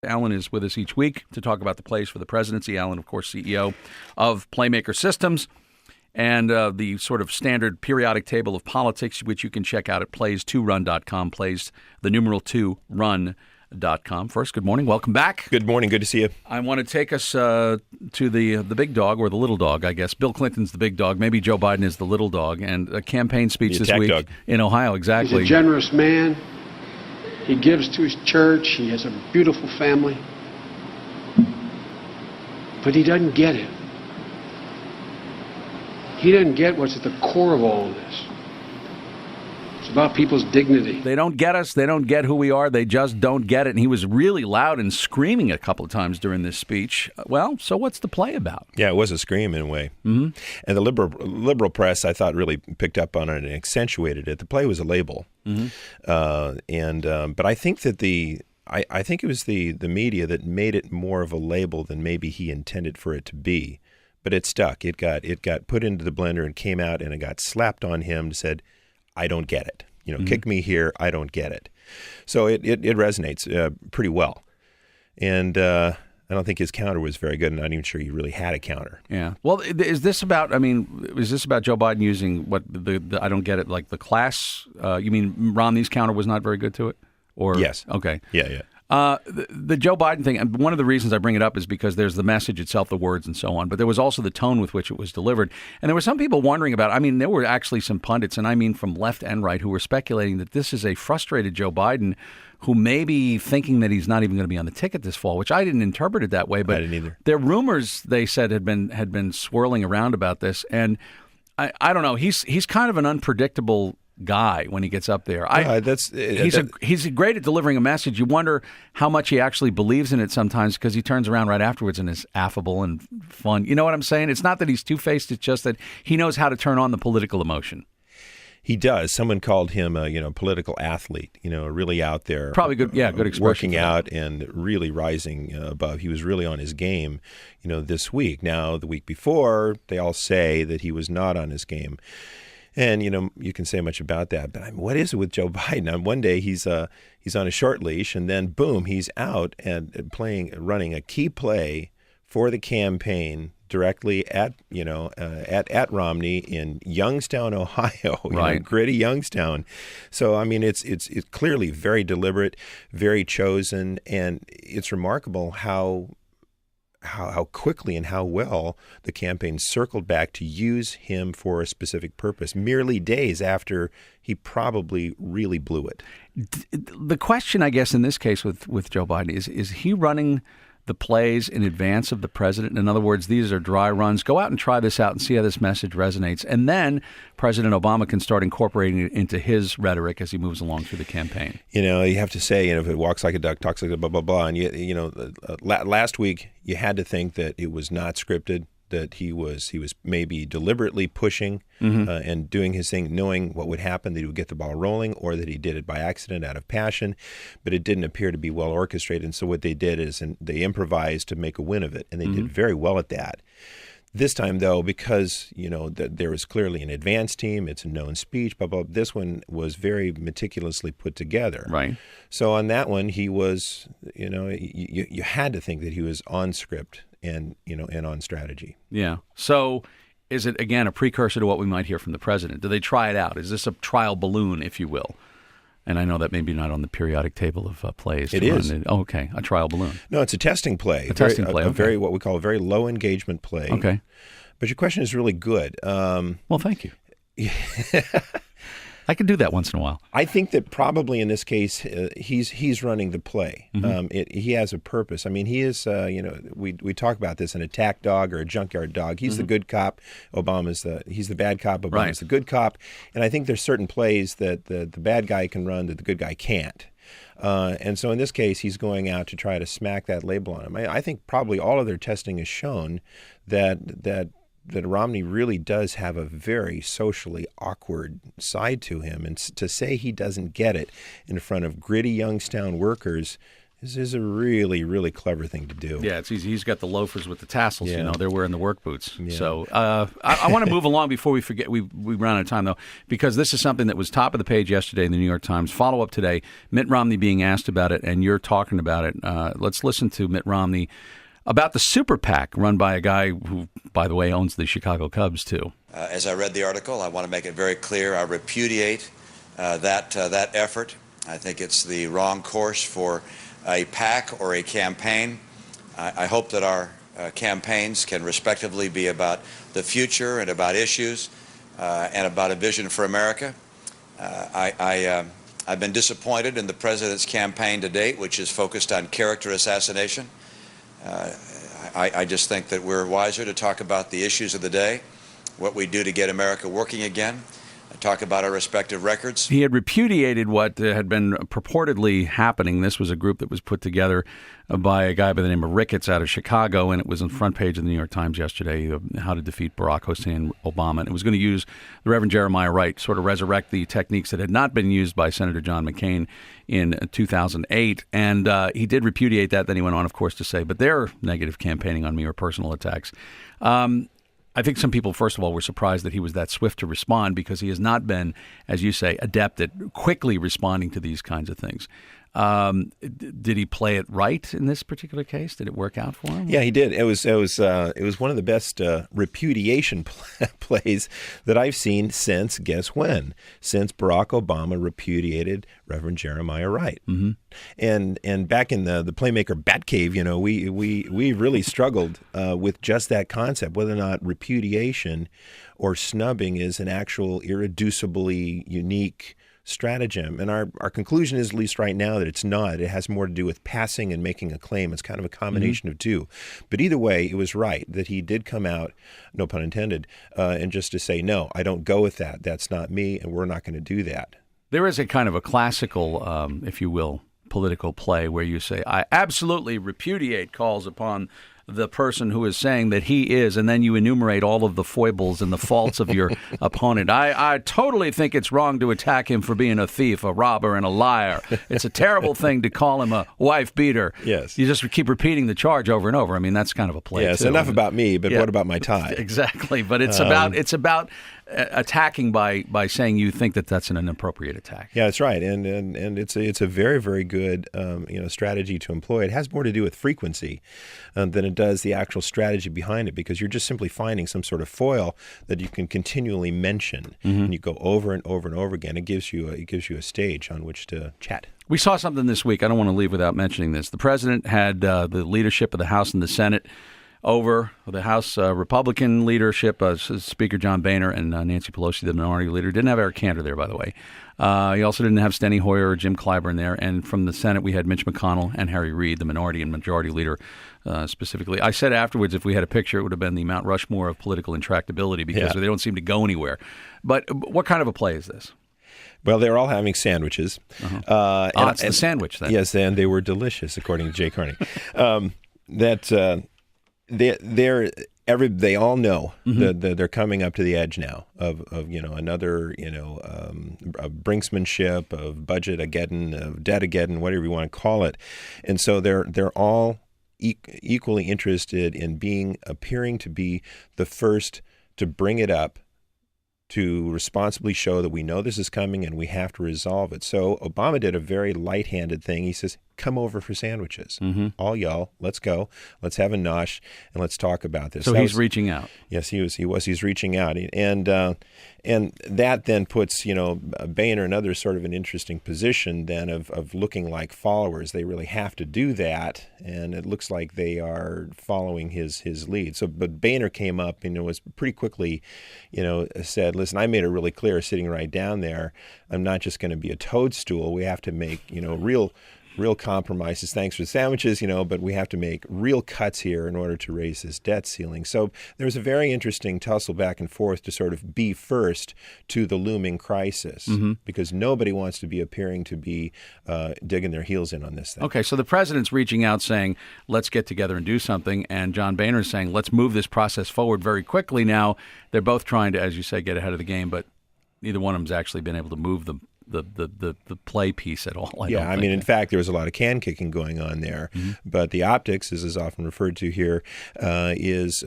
Alan is with us each week to talk about the plays for the presidency. Alan, of course, CEO of Playmaker Systems, and the sort of standard periodic table of politics, which you can check out at plays2run.com, plays the numeral 2run.com. First, good morning. Welcome back. Good morning. Good to see you. I want to take us to the big dog, or the little dog, I guess. Bill Clinton's the big dog. Maybe Joe Biden is the little dog. And a campaign speech this week in Ohio, exactly. He's a generous man. He gives to his church. He has a beautiful family. But he doesn't get it. He doesn't get what's at the core of all of this. It's about people's dignity. They don't get us. They don't get who we are. They just don't get it. And he was really loud and screaming a couple of times during this speech. Well, so what's the play about? Yeah, it was a scream in a way. Mm-hmm. And the liberal press, I thought, really picked up on it and accentuated it. The play was a label. Mm-hmm. But I think that I think it was the media that made it more of a label than maybe he intended for it to be. But it stuck. It got put into the blender and came out, and it got slapped on him and said, I don't get it. Kick me here. I don't get it. So it resonates pretty well. And I don't think his counter was very good. I'm not even sure he really had a counter. Yeah. Well, is this about Joe Biden using what the I don't get it, like the class? You mean Romney's counter was not very good to it? Or yes. Okay. Yeah. The Joe Biden thing, and one of the reasons I bring it up is because there's the message itself, the words and so on, but there was also the tone with which it was delivered. And there were some people wondering about, there were actually some pundits, and I mean from left and right, who were speculating that this is a frustrated Joe Biden who may be thinking that he's not even going to be on the ticket this fall, which I didn't interpret it that way. But I didn't either. There are rumors, they said, had been swirling around about this. And I don't know, he's kind of an unpredictable guy when he gets up there. He's great at delivering a message. You wonder how much he actually believes in it sometimes, because he turns around right afterwards and is affable and fun. You know what I'm saying? It's not that he's two-faced. It's just that he knows how to turn on the political emotion. He does. Someone called him a political athlete, really out there. Probably good expression. Working out and really rising above. He was really on his game, this week. Now, the week before, they all say that he was not on his game. And, you can say much about that. But what is it with Joe Biden? One day he's on a short leash, and then, boom, he's out and running a key play for the campaign directly at Romney in Youngstown, Ohio, right. Gritty Youngstown. So, it's clearly very deliberate, very chosen, and it's remarkable how quickly and how well the campaign circled back to use him for a specific purpose, merely days after he probably really blew it. The question, I guess, in this case with Joe Biden is he running the plays in advance of the president? In other words, these are dry runs. Go out and try this out and see how this message resonates. And then President Obama can start incorporating it into his rhetoric as he moves along through the campaign. You have to say, if it walks like a duck, talks like a blah, blah, blah. And, last week you had to think that it was not scripted, that he was maybe deliberately pushing and doing his thing, knowing what would happen, that he would get the ball rolling, or that he did it by accident out of passion. But it didn't appear to be well orchestrated. And so what they did is they improvised to make a win of it, and they did very well at that. This time, though, because there was clearly an advance team, it's a known speech, blah, blah, this one was very meticulously put together. Right. So on that one, he was, you had to think that he was on script and on strategy. Yeah. So is it, again, a precursor to what we might hear from the president? Do they try it out? Is this a trial balloon, if you will? And I know that maybe not on the periodic table of plays. It is. Okay. A trial balloon. No, it's a testing play. Okay. What we call a very low engagement play. Okay. But your question is really good. Well, thank you. I can do that once in a while. I think that probably in this case, he's running the play. He has a purpose. He is, we talk about this, an attack dog or a junkyard dog. He's the good cop. He's the bad cop. Obama's the good cop. And I think there's certain plays that the bad guy can run that the good guy can't. And so in this case, he's going out to try to smack that label on him. I think probably all of their testing has shown that Romney really does have a very socially awkward side to him. And to say he doesn't get it in front of gritty Youngstown workers, This is a really, really clever thing to do. Yeah, it's easy. He's got the loafers with the tassels, they're wearing the work boots. Yeah. So I want to move along before we forget. We run out of time, though, because this is something that was top of the page yesterday in the New York Times. Follow-up today, Mitt Romney being asked about it, and you're talking about it. Let's listen to Mitt Romney about the super PAC run by a guy who, by the way, owns the Chicago Cubs, too. As I read the article, I want to make it very clear I repudiate that effort. I think it's the wrong course for a PAC or a campaign. I hope that our campaigns can respectively be about the future and about issues and about a vision for America. I've been disappointed in the president's campaign to date, which is focused on character assassination. I just think that we're wiser to talk about the issues of the day, what we do to get America working again, talk about our respective records. He had repudiated what had been purportedly happening. This was a group that was put together by a guy by the name of Ricketts out of Chicago, and it was on the front page of the New York Times yesterday, how to defeat Barack Hussein Obama. And it was going to use the Reverend Jeremiah Wright, sort of resurrect the techniques that had not been used by Senator John McCain in 2008. And he did repudiate that. Then he went on, of course, to say, but they're negative campaigning on me or personal attacks. I think some people, first of all, were surprised that he was that swift to respond because he has not been, as you say, adept at quickly responding to these kinds of things. Did he play it right in this particular case? Did it work out for him? Yeah, he did. It was one of the best repudiation plays that I've seen since, guess when? Since Barack Obama repudiated Reverend Jeremiah Wright. Mm-hmm. And back in the Playmaker Batcave, we really struggled with just that concept, whether or not repudiation or snubbing is an actual irreducibly unique stratagem. And our conclusion is, at least right now, that it's not. It has more to do with passing and making a claim. It's kind of a combination of two. But either way, it was right that he did come out, no pun intended, and just to say, no, I don't go with that. That's not me, and we're not going to do that. There is a kind of a classical, if you will, political play where you say, I absolutely repudiate calls upon the person who is saying that he is, and then you enumerate all of the foibles and the faults of your opponent. I totally think it's wrong to attack him for being a thief, a robber, and a liar. It's a terrible thing to call him a wife beater. Yes. You just keep repeating the charge over and over. I mean, that's kind of a play, yes, too. Enough about me, but what about my tie? Exactly. But it's about attacking by saying you think that that's an inappropriate attack. Yeah, that's right. And it's a very, very good strategy to employ. It has more to do with frequency than it does the actual strategy behind it, because you're just simply finding some sort of foil that you can continually mention, and you go over and over and over again. It gives you a stage on which to chat. We saw something this week. I don't want to leave without mentioning this. The president had the leadership of the House and the Senate over the House Republican leadership, Speaker John Boehner and Nancy Pelosi, the minority leader. Didn't have Eric Cantor there, by the way. He also didn't have Steny Hoyer or Jim Clyburn there. And from the Senate, we had Mitch McConnell and Harry Reid, the minority and majority leader specifically. I said afterwards, if we had a picture, it would have been the Mount Rushmore of political intractability, because they don't seem to go anywhere. But what kind of a play is this? Well, they were all having sandwiches. It's the sandwich then. Yes, and they were delicious, according to Jay Carney. They all know that they're coming up to the edge now of another brinksmanship, of budget-ageddon, of debt-ageddon, whatever you want to call it, and so they're all equally interested in appearing to be the first to bring it up, to responsibly show that we know this is coming and we have to resolve it. So Obama did a very light-handed thing. He says, come over for sandwiches. All y'all, let's go. Let's have a nosh and let's talk about this. So he's reaching out. Yes, he's reaching out. And that then puts, Boehner in another sort of an interesting position then of looking like followers. They really have to do that, and it looks like they are following his lead. So, but Boehner came up and was pretty quickly, said, listen, I made it really clear sitting right down there, I'm not just going to be a toadstool. We have to make, real compromises. Thanks for the sandwiches, but we have to make real cuts here in order to raise this debt ceiling. So there was a very interesting tussle back and forth to sort of be first to the looming crisis, because nobody wants to be appearing to be digging their heels in on this thing. Okay, so the president's reaching out saying, let's get together and do something, and John Boehner is saying, let's move this process forward very quickly. Now, they're both trying to, as you say, get ahead of the game, but neither one of them's actually been able to move the the play piece at all. I mean, in fact, there was a lot of can kicking going on there, but the optics, as is often referred to here, was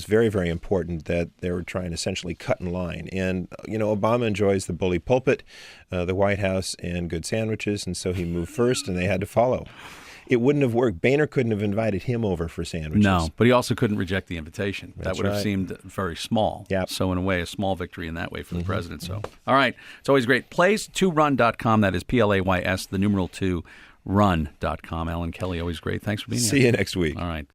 very, very important. That they were trying to essentially cut in line. And Obama enjoys the bully pulpit, the White House, and good sandwiches, and so he moved first, and they had to follow. It wouldn't have worked. Boehner couldn't have invited him over for sandwiches. No, but he also couldn't reject the invitation. That's that would have seemed very small. Yep. So in a way, a small victory in that way for the president. So, all right. It's always great. Plays2run.com. That is PLAYS, the numeral 2, run.com. Alan Kelly, always great. Thanks for being here. See you next week. All right.